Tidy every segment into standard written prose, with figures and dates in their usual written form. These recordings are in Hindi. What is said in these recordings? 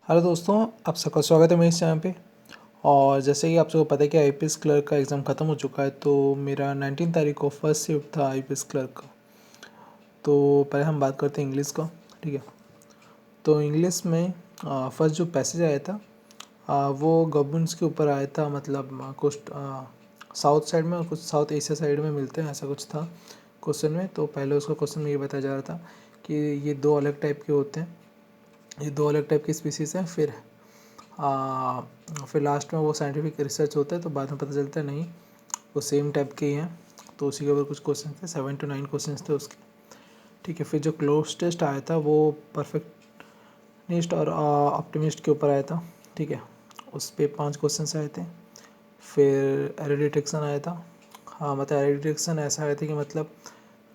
हेलो दोस्तों, आप सबका स्वागत है मेरे इस चैनल पे। और जैसे कि आप सबको पता है कि आईपीएस क्लर्क का एग्ज़ाम ख़त्म हो चुका है, तो मेरा 19 तारीख को फर्स्ट शिफ्ट था आईपीएस क्लर्क का। तो पहले हम बात करते हैं इंग्लिश का। ठीक है, तो इंग्लिश में फर्स्ट जो पैसेज आया था वो गवर्नमेंट्स के ऊपर आया था। मतलब कुछ साउथ साइड में और कुछ साउथ एशिया साइड में मिलते हैं, ऐसा कुछ था क्वेश्चन में। तो पहले उसका क्वेश्चन में ये बताया जा रहा था कि ये दो अलग टाइप के होते हैं, ये दो अलग टाइप की स्पीसीज़ हैं। फिर लास्ट में वो साइंटिफिक रिसर्च होता है, तो बाद में पता चलता है नहीं, वो सेम टाइप के ही हैं। तो उसी के ऊपर कुछ क्वेश्चन थे, 7 to 9 क्वेश्चन थे उसके। ठीक है, फिर जो क्लोज टेस्ट आया था वो परफेक्टनिस्ट और ऑप्टिमिस्ट के ऊपर आया था। ठीक है, उस पर 5 क्वेश्चन आए थे। फिर एरर डिटेक्शन आया था। हाँ, मतलब एरर डिटेक्शन ऐसा आया था कि मतलब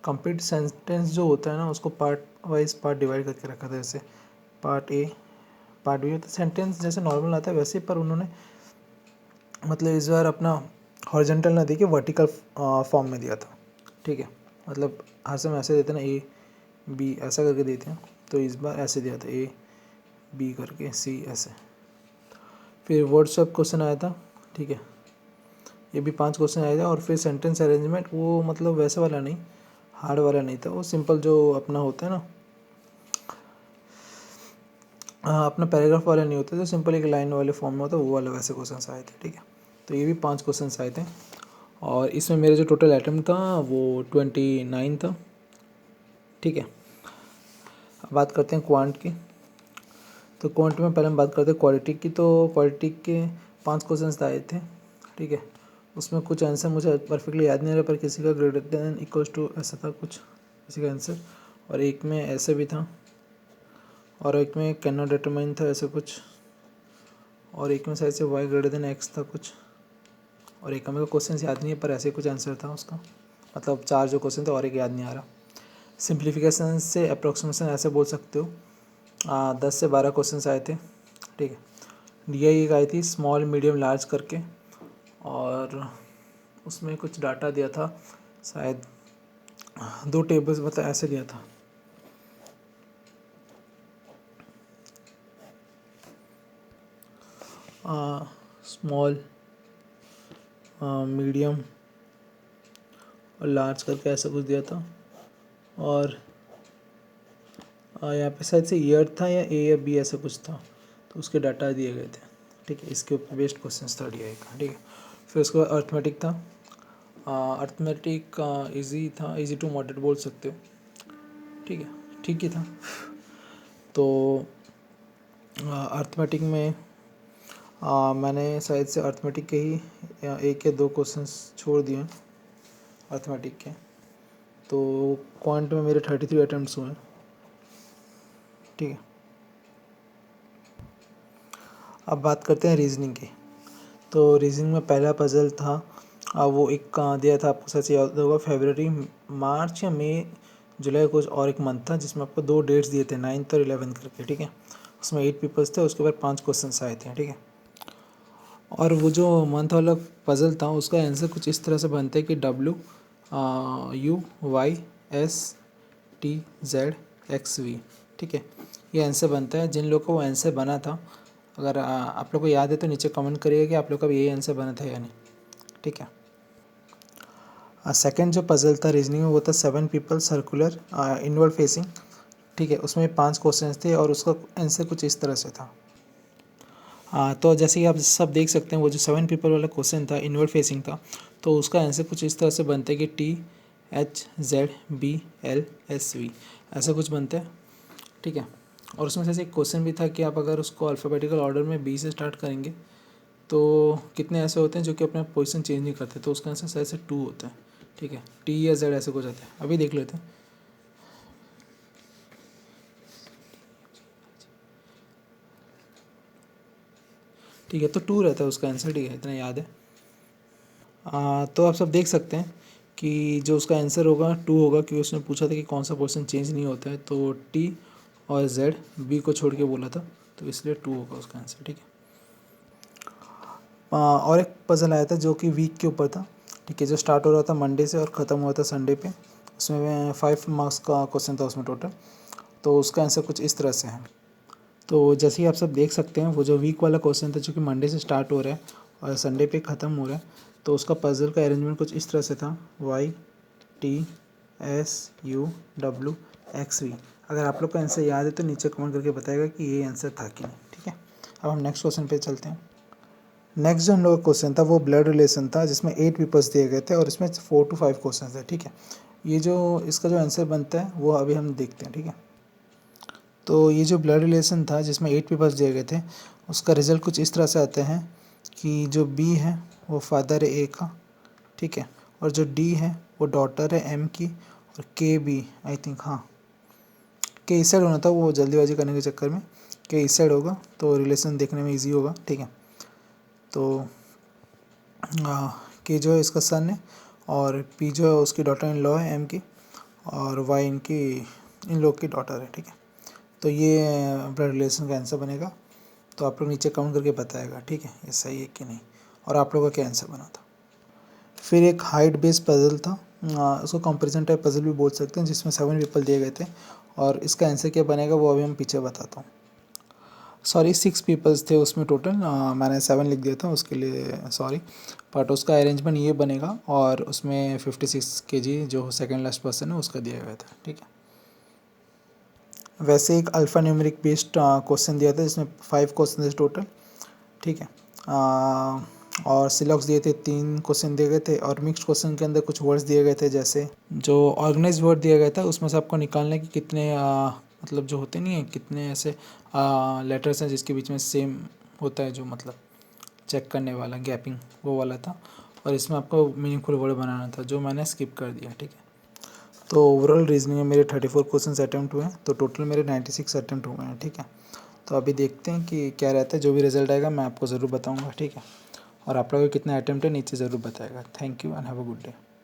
कंप्लीट सेंटेंस जो होता है ना, उसको पार्ट वाइज पार्ट डिवाइड करके रखा था। जैसे पार्ट ए, पार्ट बी, तो सेंटेंस जैसे नॉर्मल आता है वैसे, पर उन्होंने मतलब इस बार अपना हॉरिजॉन्टल ना दे के वर्टिकल फॉर्म में दिया था। ठीक है, मतलब हर समय ऐसे देते ना, ए बी ऐसा करके देते हैं, तो इस बार ऐसे दिया था, ए बी करके सी ऐसे। फिर वर्ड स्वैप क्वेश्चन आया था। ठीक है, ये भी 5 क्वेश्चन आया था। और फिर सेंटेंस अरेंजमेंट, वो मतलब वैसा वाला नहीं, हार्ड वाला नहीं था, वो सिंपल जो अपना होता है ना, अपना पैराग्राफ वाला नहीं होता, जो सिंपल एक लाइन वाले फॉर्म में होता है, वो वाला वैसे क्वेश्चन आए थे। ठीक है, तो ये भी 5 क्वेश्चन आए थे। और इसमें मेरा जो टोटल अटैम्प्ट था वो 29 था। ठीक है, अब बात करते हैं क्वांट की। तो क्वांट में पहले हम बात करते हैं क्वालिटी की। तो क्वालिटी के 5 क्वेश्चन आए थे। ठीक है, उसमें कुछ आंसर मुझे परफेक्टली याद नहीं आ रहा, पर किसी का ग्रेटर देन इक्वल्स टू ऐसा था कुछ, किसी का आंसर। और एक में ऐसे भी था, और एक में कैन नॉट डिटरमाइन था ऐसे कुछ, और एक में शायद से वाई ग्रेटर देन एक्स था कुछ, और एक मेरे को क्वेश्चन याद नहीं है, पर ऐसे कुछ आंसर था उसका। मतलब 4 जो क्वेश्चन थे, और एक याद नहीं आ रहा। सिंप्लीफिकेशन से अप्रोक्सीमेशन ऐसे बोल सकते हो। 10 से 12 क्वेश्चन आए थे। ठीक है, डी आई एक आई थी, स्मॉल मीडियम लार्ज करके, और उसमें कुछ डाटा दिया था, शायद 2 टेबल्स, मतलब ऐसे दिया था। स्मॉल, मीडियम और लार्ज करके ऐसा कुछ दिया था। और यहाँ पे शायद से ईयर था, या ए या बी ऐसा कुछ था, तो उसके डाटा दिए गए थे। ठीक है, इसके ऊपर बेस्ड क्वेश्चन था डी आई का। ठीक है, फिर उसके बाद अर्थमेटिक था। अर्थमेटिक इजी था, इजी टू मॉडरेट बोल सकते हो। ठीक है, ठीक ही था। तो अर्थमेटिक में मैंने शायद से अर्थमेटिक के ही एक या 2 क्वेश्चंस छोड़ दिए अर्थमेटिक के। तो क्वांट में मेरे 33 अटैम्प्ट्स हुए। ठीक है, अब बात करते हैं रीजनिंग की। तो रीजनिंग में पहला पजल था, वो एक दिया था आपको, सच याद होगा, फरवरी, मार्च या मई, जुलाई कुछ और एक मंथ था, जिसमें आपको 2 डेट्स दिए थे, 9th और 11th करके। ठीक है, उसमें 8 पेपर्स थे, उसके बाद 5 क्वेश्चन आए थे। ठीक है, और वो जो मंथ वाला पजल था उसका आंसर कुछ इस तरह से बनता है कि WUYSTZXV। ठीक है, ये आंसर बनता है। जिन लोगों को वो आंसर बना था, अगर आप लोग को याद है तो नीचे कमेंट करिएगा कि आप लोग का भी यही आंसर बना था या नहीं। ठीक है, सेकंड जो पजल था रीजनिंग में, वो था 7 पीपल सर्कुलर इनवर्ड फेसिंग। ठीक है, उसमें 5 क्वेश्चन थे, और उसका आंसर कुछ इस तरह से था। तो जैसे कि आप सब देख सकते हैं, वो जो 7 पीपल वाला क्वेश्चन था, इनवर्ड फेसिंग था, तो उसका आंसर कुछ इस तरह से बनता है कि THZBLSV, ऐसा कुछ बनता है। ठीक है, और उसमें से एक क्वेश्चन भी था कि आप अगर उसको अल्फ़ाबेटिकल ऑर्डर में बी से स्टार्ट करेंगे तो कितने ऐसे होते हैं जो कि अपना पोजीशन चेंज नहीं करते, तो उसका आंसर शायद से 2 होता है। ठीक है, टी या जेड ऐसे कुछ आता है, अभी देख लेते हैं। ठीक है, तो 2 रहता है उसका आंसर। ठीक है, इतना याद है। तो आप सब देख सकते हैं कि जो उसका आंसर होगा 2 होगा, क्योंकि उसने पूछा था कि कौन सा पोर्शन चेंज नहीं होता है, तो टी और जेड बी को छोड़ के बोला था, तो इसलिए 2 होगा उसका आंसर। ठीक है, और एक पजल आया था जो कि वीक के ऊपर था। ठीक है, जो स्टार्ट हो रहा था मंडे से और ख़त्म हुआ था संडे पे। उसमें 5 मार्क्स का क्वेश्चन था उसमें टोटल। तो उसका आंसर कुछ इस तरह से है। तो जैसे ही आप सब देख सकते हैं, वो जो वीक वाला क्वेश्चन था जो कि मंडे से स्टार्ट हो रहा है और संडे पे ख़त्म हो रहा है, तो उसका पजल का अरेंजमेंट कुछ इस तरह से था, YTSUWXV। अगर आप लोग को आंसर याद है तो नीचे कमेंट करके बताएगा कि ये आंसर था कि नहीं, ठीक है। अब हम नेक्स्ट क्वेश्चन पे चलते हैं। नेक्स्ट जो हम लोग का क्वेश्चन था वो ब्लड रिलेशन था, जिसमें 8 पेपर्स दिए गए थे और इसमें 4 to 5 क्वेश्चन थे, ठीक है। ये जो इसका जो आंसर बनता है वो अभी हम देखते हैं, ठीक है। तो ये जो ब्लड रिलेशन था जिसमें 8 पेपर्स दिए गए थे, उसका रिजल्ट कुछ इस तरह से आते हैं कि जो बी है वो फादर है ए का, ठीक है, और जो डी है वो डॉटर है एम की, और के बी आई थिंक, हाँ के इस साइड होना था, वो जल्दीबाजी करने के चक्कर में के इस साइड होगा तो रिलेशन देखने में इजी होगा, ठीक है। तो के जो है इसका सन है और पी जो है उसकी डॉटर इन लॉ है एम की, और वाई इनकी इन लोग की डॉटर है, ठीक है। तो ये ब्लड रिलेशन का आंसर बनेगा। तो आप लोग नीचे कमेंट करके बताएगा, ठीक है, ये सही है कि नहीं, और आप लोगों का क्या आंसर बना था। फिर एक हाइट बेस्ड पजल था, उसको कंपैरिजन टाइप पजल भी बोल सकते हैं, जिसमें 7 पीपल दिए गए थे और इसका आंसर क्या बनेगा वो अभी हम पीछे बताता हूँ। सॉरी 6 पीपल्स थे उसमें टोटल, मैंने 7 लिख दिया था उसके लिए सॉरी, बट उसका अरेंजमेंट ये बनेगा और उसमें 56 kg जो सेकेंड लास्ट पर्सन है उसका दिया गया था, ठीक है। वैसे एक अल्फ़ा न्यूमेरिक बेस्ड क्वेश्चन दिया था जिसमें 5 क्वेश्चन थे टोटल, ठीक है। और सिलॉक्स दिए थे, 3 क्वेश्चन दिए गए थे, और मिक्स्ड क्वेश्चन के अंदर कुछ वर्ड्स दिए गए थे, जैसे जो ऑर्गेनाइज वर्ड दिया गया था उसमें से आपको निकालना है कि कितने मतलब जो होते नहीं है कितने ऐसे लेटर्स हैं जिसके बीच में सेम होता है, जो मतलब चेक करने वाला गैपिंग वो वाला था, और इसमें आपको मीनिंगफुल वर्ड बनाना था जो मैंने स्किप कर दिया, ठीक है। तो ओवरऑल रीजनिंग में मेरे 34 क्वेश्चन अटैम्प्ट हुए हैं, तो टोटल मेरे 96 अटैम्प्ट हुए हैं, ठीक है। तो अभी देखते हैं कि क्या रहता है, जो भी रिजल्ट आएगा मैं आपको ज़रूर बताऊंगा, ठीक है। और आप लोगों के कितने अटैम्प्ट है नीचे ज़रूर बताएगा। Thank you and have a good day.